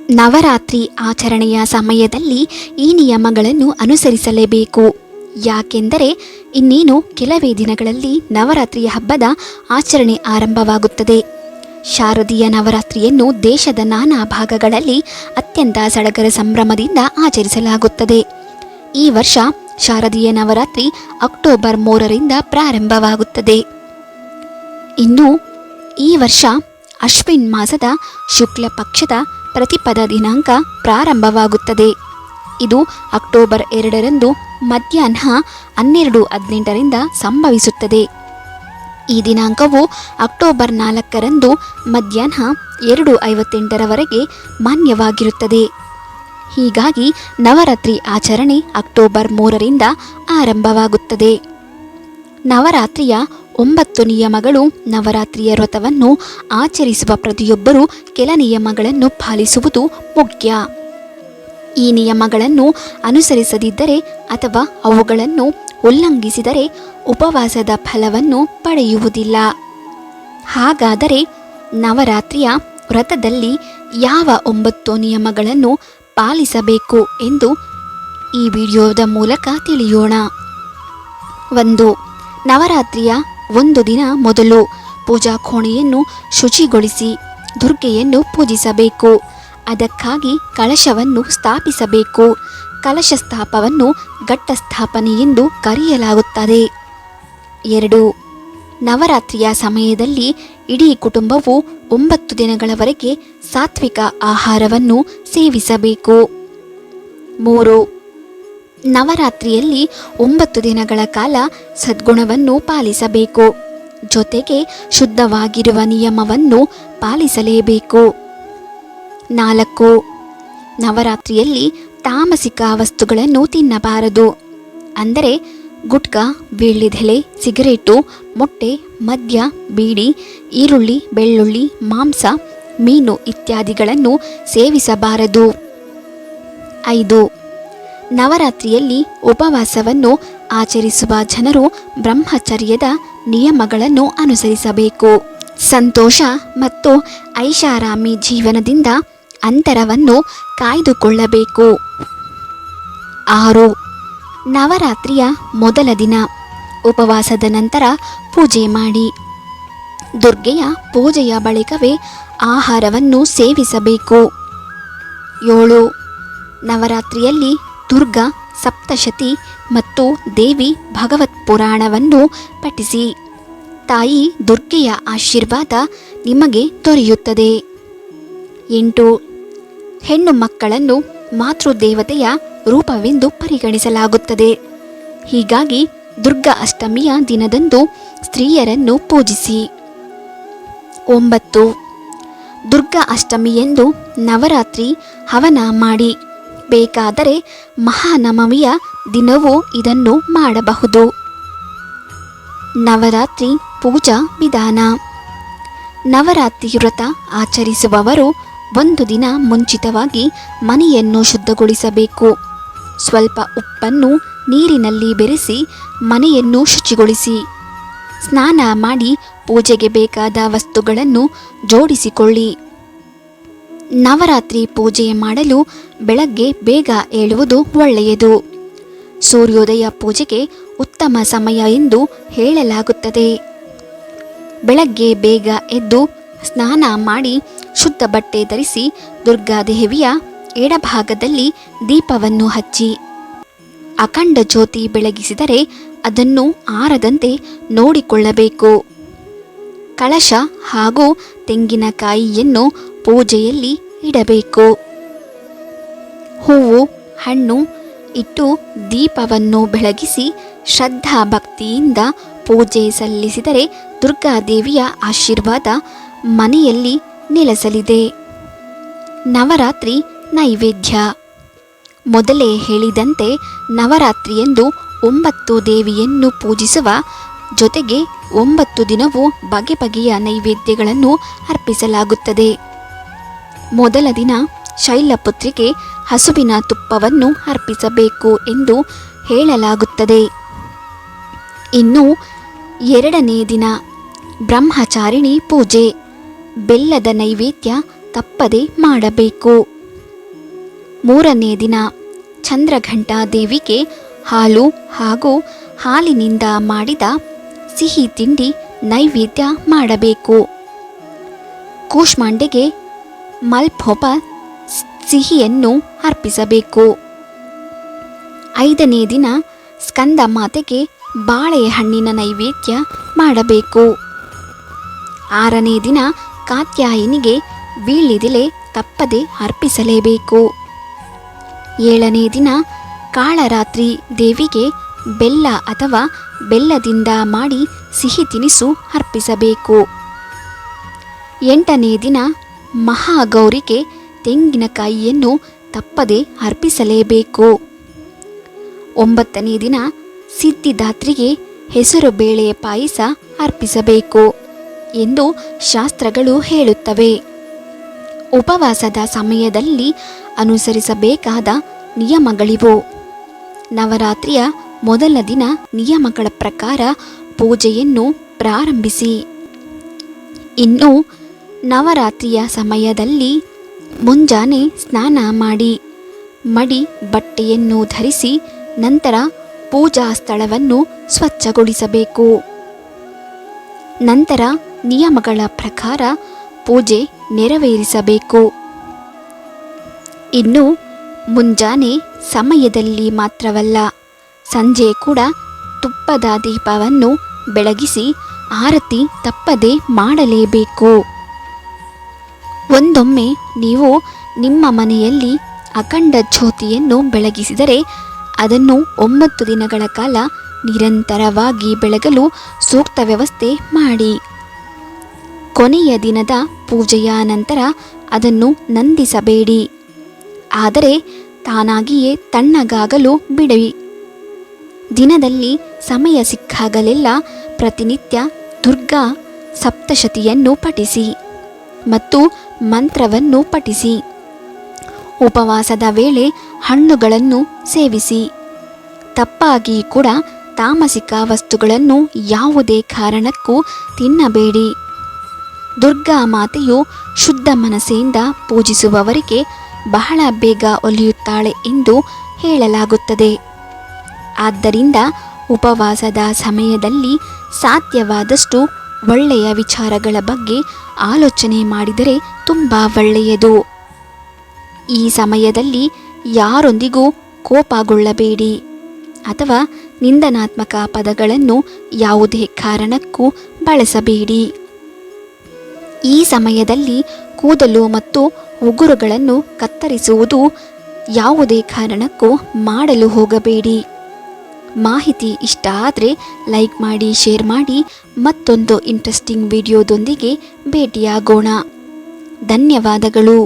ನವರಾತ್ರಿ ಆಚರಣೆಯ ಸಮಯದಲ್ಲಿ ಈ ನಿಯಮಗಳನ್ನು ಅನುಸರಿಸಲೇಬೇಕು. ಯಾಕೆಂದರೆ ಇನ್ನೇನು ಕೆಲವೇ ದಿನಗಳಲ್ಲಿ ನವರಾತ್ರಿಯ ಹಬ್ಬದ ಆಚರಣೆ ಆರಂಭವಾಗುತ್ತದೆ. ಶಾರದೀಯ ನವರಾತ್ರಿಯನ್ನು ದೇಶದ ನಾನಾ ಭಾಗಗಳಲ್ಲಿ ಅತ್ಯಂತ ಸಡಗರ ಸಂಭ್ರಮದಿಂದ ಆಚರಿಸಲಾಗುತ್ತದೆ. ಈ ವರ್ಷ ಶಾರದೀಯ ನವರಾತ್ರಿ ಅಕ್ಟೋಬರ್ 3ರಿಂದ ಪ್ರಾರಂಭವಾಗುತ್ತದೆ. ಇನ್ನು ಈ ವರ್ಷ ಅಶ್ವಿನ್ ಮಾಸದ ಶುಕ್ಲ ಪಕ್ಷದ ಪ್ರತಿಪದ ದಿನಾಂಕ ಪ್ರಾರಂಭವಾಗುತ್ತದೆ. ಇದು ಅಕ್ಟೋಬರ್ 2ರಂದು ಮಧ್ಯಾಹ್ನ 12:18ರಿಂದ ಸಂಭವಿಸುತ್ತದೆ. ಈ ದಿನಾಂಕವು ಅಕ್ಟೋಬರ್ 4ರಂದು ಮಧ್ಯಾಹ್ನ 2:58ರವರೆಗೆ ಮಾನ್ಯವಾಗಿರುತ್ತದೆ. ಹೀಗಾಗಿ ನವರಾತ್ರಿ ಆಚರಣೆ ಅಕ್ಟೋಬರ್ 3ರಿಂದ ಆರಂಭವಾಗುತ್ತದೆ. ನವರಾತ್ರಿಯ 9 ನಿಯಮಗಳು. ನವರಾತ್ರಿಯ ವ್ರತವನ್ನು ಆಚರಿಸುವ ಪ್ರತಿಯೊಬ್ಬರೂ ಕೆಲ ನಿಯಮಗಳನ್ನು ಪಾಲಿಸುವುದು ಮುಖ್ಯ. ಈ ನಿಯಮಗಳನ್ನು ಅನುಸರಿಸದಿದ್ದರೆ ಅಥವಾ ಅವುಗಳನ್ನು ಉಲ್ಲಂಘಿಸಿದರೆ ಉಪವಾಸದ ಫಲವನ್ನು ಪಡೆಯುವುದಿಲ್ಲ. ಹಾಗಾದರೆ ನವರಾತ್ರಿಯ ವ್ರತದಲ್ಲಿ ಯಾವ 9 ನಿಯಮಗಳನ್ನು ಪಾಲಿಸಬೇಕು ಎಂದು ಈ ವಿಡಿಯೋದ ಮೂಲಕ ತಿಳಿಯೋಣ. 1. ನವರಾತ್ರಿಯ ಒಂದು ದಿನ ಮೊದಲು ಪೂಜಾ ಕೋಣೆಯನ್ನು ಶುಚಿಗೊಳಿಸಿ ದುರ್ಗೆಯನ್ನು ಪೂಜಿಸಬೇಕು. ಅದಕ್ಕಾಗಿ ಕಳಶವನ್ನು ಸ್ಥಾಪಿಸಬೇಕು. ಕಲಶ ಸ್ಥಾಪವನ್ನು ಘಟ್ಟಸ್ಥಾಪನೆ ಎಂದು ಕರೆಯಲಾಗುತ್ತದೆ. 2. ನವರಾತ್ರಿಯ ಸಮಯದಲ್ಲಿ ಇಡೀ ಕುಟುಂಬವು 9 ದಿನಗಳವರೆಗೆ ಸಾತ್ವಿಕ ಆಹಾರವನ್ನು ಸೇವಿಸಬೇಕು. 3. ನವರಾತ್ರಿಯಲ್ಲಿ 9 ದಿನಗಳ ಕಾಲ ಸದ್ಗುಣವನ್ನು ಪಾಲಿಸಬೇಕು. ಜೊತೆಗೆ ಶುದ್ಧವಾಗಿರುವ ನಿಯಮವನ್ನು ಪಾಲಿಸಲೇಬೇಕು. 4. ನವರಾತ್ರಿಯಲ್ಲಿ ತಾಮಸಿಕ ವಸ್ತುಗಳನ್ನು ತಿನ್ನಬಾರದು. ಅಂದರೆ ಗುಟ್ಕಾ, ವೀಳ್ಯದೆಲೆ, ಸಿಗರೇಟು, ಮೊಟ್ಟೆ, ಮದ್ಯ, ಬೀಡಿ, ಈರುಳ್ಳಿ, ಬೆಳ್ಳುಳ್ಳಿ, ಮಾಂಸ, ಮೀನು ಇತ್ಯಾದಿಗಳನ್ನು ಸೇವಿಸಬಾರದು. 5. ನವರಾತ್ರಿಯಲ್ಲಿ ಉಪವಾಸವನ್ನು ಆಚರಿಸುವ ಜನರು ಬ್ರಹ್ಮಚರ್ಯದ ನಿಯಮಗಳನ್ನು ಅನುಸರಿಸಬೇಕು. ಸಂತೋಷ ಮತ್ತು ಐಷಾರಾಮಿ ಜೀವನದಿಂದ ಅಂತರವನ್ನು ಕಾಯ್ದುಕೊಳ್ಳಬೇಕು. 6. ನವರಾತ್ರಿಯ ಮೊದಲ ದಿನ ಉಪವಾಸದ ನಂತರ ಪೂಜೆ ಮಾಡಿ. ದುರ್ಗೆಯ ಪೂಜೆಯ ಬಳಿಕವೇ ಆಹಾರವನ್ನು ಸೇವಿಸಬೇಕು. 7. ನವರಾತ್ರಿಯಲ್ಲಿ ದುರ್ಗಾ ಸಪ್ತಶತಿ ಮತ್ತು ದೇವಿ ಭಗವತ್ ಪುರಾಣವನ್ನು ಪಠಿಸಿ. ತಾಯಿ ದುರ್ಗೆಯ ಆಶೀರ್ವಾದ ನಿಮಗೆ ದೊರೆಯುತ್ತದೆ. 8. ಹೆಣ್ಣು ಮಕ್ಕಳನ್ನು ಮಾತೃದೇವತೆಯ ರೂಪವೆಂದು ಪರಿಗಣಿಸಲಾಗುತ್ತದೆ. ಹೀಗಾಗಿ ದುರ್ಗಾ ಅಷ್ಟಮಿಯ ದಿನದಂದು ಸ್ತ್ರೀಯರನ್ನು ಪೂಜಿಸಿ. 9. ದುರ್ಗಾ ಅಷ್ಟಮಿಯಂದು ನವರಾತ್ರಿ ಹವನ ಮಾಡಿ. ಬೇಕಾದರೆ ಮಹಾನವಮಿಯ ದಿನವೂ ಇದನ್ನು ಮಾಡಬಹುದು. ನವರಾತ್ರಿ ಪೂಜಾ ವಿಧಾನ. ನವರಾತ್ರಿ ವ್ರತ ಆಚರಿಸುವವರು ಒಂದು ದಿನ ಮುಂಚಿತವಾಗಿ ಮನೆಯನ್ನು ಶುದ್ಧಗೊಳಿಸಬೇಕು. ಸ್ವಲ್ಪ ಉಪ್ಪನ್ನು ನೀರಿನಲ್ಲಿ ಬೆರೆಸಿ ಮನೆಯನ್ನು ಶುಚಿಗೊಳಿಸಿ ಸ್ನಾನ ಮಾಡಿ ಪೂಜೆಗೆ ಬೇಕಾದ ವಸ್ತುಗಳನ್ನು ಜೋಡಿಸಿಕೊಳ್ಳಿ. ನವರಾತ್ರಿ ಪೂಜೆ ಮಾಡಲು ಬೆಳಗ್ಗೆ ಬೇಗ ಏಳುವುದು ಒಳ್ಳೆಯದು. ಸೂರ್ಯೋದಯ ಪೂಜೆಗೆ ಉತ್ತಮ ಸಮಯ ಎಂದು ಹೇಳಲಾಗುತ್ತದೆ. ಬೆಳಗ್ಗೆ ಬೇಗ ಎದ್ದು ಸ್ನಾನ ಮಾಡಿ ಶುದ್ಧ ಬಟ್ಟೆ ಧರಿಸಿ ದುರ್ಗಾದೇವಿಯ ಎಡಭಾಗದಲ್ಲಿ ದೀಪವನ್ನು ಹಚ್ಚಿ ಅಖಂಡ ಜ್ಯೋತಿ ಬೆಳಗಿಸಿದರೆ ಅದನ್ನು ಆರದಂತೆ ನೋಡಿಕೊಳ್ಳಬೇಕು. ಕಳಶ ಹಾಗೂ ತೆಂಗಿನಕಾಯಿಯನ್ನು ಪೂಜೆಯಲ್ಲಿ ಇಡಬೇಕು. ಹೂವು ಹಣ್ಣು ಇಟ್ಟು ದೀಪವನ್ನು ಬೆಳಗಿಸಿ ಶ್ರದ್ಧಾ ಭಕ್ತಿಯಿಂದ ಪೂಜೆ ಸಲ್ಲಿಸಿದರೆ ದುರ್ಗಾದೇವಿಯ ಆಶೀರ್ವಾದ ಮನೆಯಲ್ಲಿ ನೆಲೆಸಲಿದೆ. ನವರಾತ್ರಿ ನೈವೇದ್ಯ. ಮೊದಲೇ ಹೇಳಿದಂತೆ ನವರಾತ್ರಿಯಂದು 9 ದೇವಿಯನ್ನು ಪೂಜಿಸುವ ಜೊತೆಗೆ 9 ದಿನವೂ ಬಗೆ ಬಗೆಯ ನೈವೇದ್ಯಗಳನ್ನು ಅರ್ಪಿಸಲಾಗುತ್ತದೆ. ಮೊದಲ ದಿನ ಶೈಲಪುತ್ರಿಗೆ ಹಸುವಿನ ತುಪ್ಪವನ್ನು ಅರ್ಪಿಸಬೇಕು ಎಂದು ಹೇಳಲಾಗುತ್ತದೆ. ಇನ್ನು 2ನೇ ದಿನ ಬ್ರಹ್ಮಚಾರಿಣಿ ಪೂಜೆ. ಬೆಲ್ಲದ ನೈವೇದ್ಯ ತಪ್ಪದೆ ಮಾಡಬೇಕು. ಮೂರನೇ ದಿನ ಚಂದ್ರಘಂಟಾ ದೇವಿಗೆ ಹಾಲು ಹಾಗೂ ಹಾಲಿನಿಂದ ಮಾಡಿದ ಸಿಹಿ ತಿಂಡಿ ನೈವೇದ್ಯ ಮಾಡಬೇಕು. ಕೂಷ್ಮಾಂಡೆಗೆ ಮಲ್ಪೋಪ ಸಿಹಿಯನ್ನು ಅರ್ಪಿಸಬೇಕು. 5ನೇ ದಿನ ಸ್ಕಂದ ಮಾತೆಗೆ ಬಾಳೆಹಣ್ಣಿನ ನೈವೇದ್ಯ ಮಾಡಬೇಕು. 6ನೇ ದಿನ ಕಾತ್ಯಾಯಿನಿಗೆ ವೀಳ್ಯದೆಲೆ ತಪ್ಪದೆ ಅರ್ಪಿಸಲೇಬೇಕು. 7ನೇ ದಿನ ಕಾಳರಾತ್ರಿ ದೇವಿಗೆ ಬೆಲ್ಲ ಅಥವಾ ಬೆಲ್ಲದಿಂದ ಮಾಡಿ ಸಿಹಿ ತಿನಿಸು ಅರ್ಪಿಸಬೇಕು. 8ನೇ ದಿನ ಮಹಾಗೌರಿಗೆ ತೆಂಗಿನಕಾಯಿಯನ್ನು ತಪ್ಪದೆ ಅರ್ಪಿಸಲೇಬೇಕು. 9ನೇ ದಿನ ಸಿದ್ಧಿದಾತ್ರಿಗೆ ಹೆಸರು ಬೇಳೆ ಪಾಯಸ ಅರ್ಪಿಸಬೇಕು ಎಂದು ಶಾಸ್ತ್ರಗಳು ಹೇಳುತ್ತವೆ. ಉಪವಾಸದ ಸಮಯದಲ್ಲಿ ಅನುಸರಿಸಬೇಕಾದ ನಿಯಮಗಳಿವು. ನವರಾತ್ರಿಯ ಮೊದಲ ದಿನ ನಿಯಮಗಳ ಪ್ರಕಾರ ಪೂಜೆಯನ್ನು ಪ್ರಾರಂಭಿಸಿ. ಇನ್ನು ನವರಾತ್ರಿಯ ಸಮಯದಲ್ಲಿ ಮುಂಜಾನೆ ಸ್ನಾನ ಮಾಡಿ ಮಡಿ ಬಟ್ಟೆಯನ್ನು ಧರಿಸಿ ನಂತರ ಪೂಜಾ ಸ್ಥಳವನ್ನು ಸ್ವಚ್ಛಗೊಳಿಸಬೇಕು. ನಂತರ ನಿಯಮಗಳ ಪ್ರಕಾರ ಪೂಜೆ ನೆರವೇರಿಸಬೇಕು. ಇನ್ನು ಮುಂಜಾನೆ ಸಮಯದಲ್ಲಿ ಮಾತ್ರವಲ್ಲ, ಸಂಜೆ ಕೂಡ ತುಪ್ಪದ ದೀಪವನ್ನು ಬೆಳಗಿಸಿ ಆರತಿ ತಪ್ಪದೆ ಮಾಡಲೇಬೇಕು. ಒಂದೊಮ್ಮೆ ನೀವು ನಿಮ್ಮ ಮನೆಯಲ್ಲಿ ಅಖಂಡ ಜ್ಯೋತಿಯನ್ನು ಬೆಳಗಿಸಿದರೆ ಅದನ್ನು 9 ದಿನಗಳ ಕಾಲ ನಿರಂತರವಾಗಿ ಬೆಳಗಲು ಸೂಕ್ತ ವ್ಯವಸ್ಥೆ ಮಾಡಿ. ಕೊನೆಯ ದಿನದ ಪೂಜೆಯ ನಂತರ ಅದನ್ನು ನಂದಿಸಬೇಡಿ, ಆದರೆ ತಾನಾಗಿಯೇ ತಣ್ಣಗಾಗಲು ಬಿಡಿ. ದಿನದಲ್ಲಿ ಸಮಯ ಸಿಕ್ಕಾಗಲೆಲ್ಲ ಪ್ರತಿನಿತ್ಯ ದುರ್ಗಾ ಸಪ್ತಶತಿಯನ್ನು ಪಠಿಸಿ ಮತ್ತು ಮಂತ್ರವನ್ನು ಪಠಿಸಿ. ಉಪವಾಸದ ವೇಳೆ ಹಣ್ಣುಗಳನ್ನು ಸೇವಿಸಿ. ತಪ್ಪಾಗಿ ಕೂಡ ತಾಮಸಿಕ ವಸ್ತುಗಳನ್ನು ಯಾವುದೇ ಕಾರಣಕ್ಕೂ ತಿನ್ನಬೇಡಿ. ದುರ್ಗಾ ಮಾತೆಯು ಶುದ್ಧ ಮನಸ್ಸಿನಿಂದ ಪೂಜಿಸುವವರಿಗೆ ಬಹಳ ಬೇಗ ಒಲಿಯುತ್ತಾಳೆ ಎಂದು ಹೇಳಲಾಗುತ್ತದೆ. ಆದ್ದರಿಂದ ಉಪವಾಸದ ಸಮಯದಲ್ಲಿ ಸಾಧ್ಯವಾದಷ್ಟು ಒಳ್ಳೆಯ ವಿಚಾರಗಳ ಬಗ್ಗೆ ಆಲೋಚನೆ ಮಾಡಿದರೆ ತುಂಬ ಒಳ್ಳೆಯದು. ಈ ಸಮಯದಲ್ಲಿ ಯಾರೊಂದಿಗೂ ಕೋಪಗೊಳ್ಳಬೇಡಿ ಅಥವಾ ನಿಂದನಾತ್ಮಕ ಪದಗಳನ್ನು ಯಾವುದೇ ಕಾರಣಕ್ಕೂ ಬಳಸಬೇಡಿ. ಈ ಸಮಯದಲ್ಲಿ ಕೂದಲು ಮತ್ತು ಉಗುರುಗಳನ್ನು ಕತ್ತರಿಸುವುದು ಯಾವುದೇ ಕಾರಣಕ್ಕೂ ಮಾಡಲು ಹೋಗಬೇಡಿ. ಮಾಹಿತಿ ಇಷ್ಟ ಆದರೆ ಲೈಕ್ ಮಾಡಿ, ಶೇರ್ ಮಾಡಿ. ಮತ್ತೊಂದು ಇಂಟ್ರೆಸ್ಟಿಂಗ್ ವಿಡಿಯೋದೊಂದಿಗೆ ಭೇಟಿಯಾಗೋಣ. ಧನ್ಯವಾದಗಳು.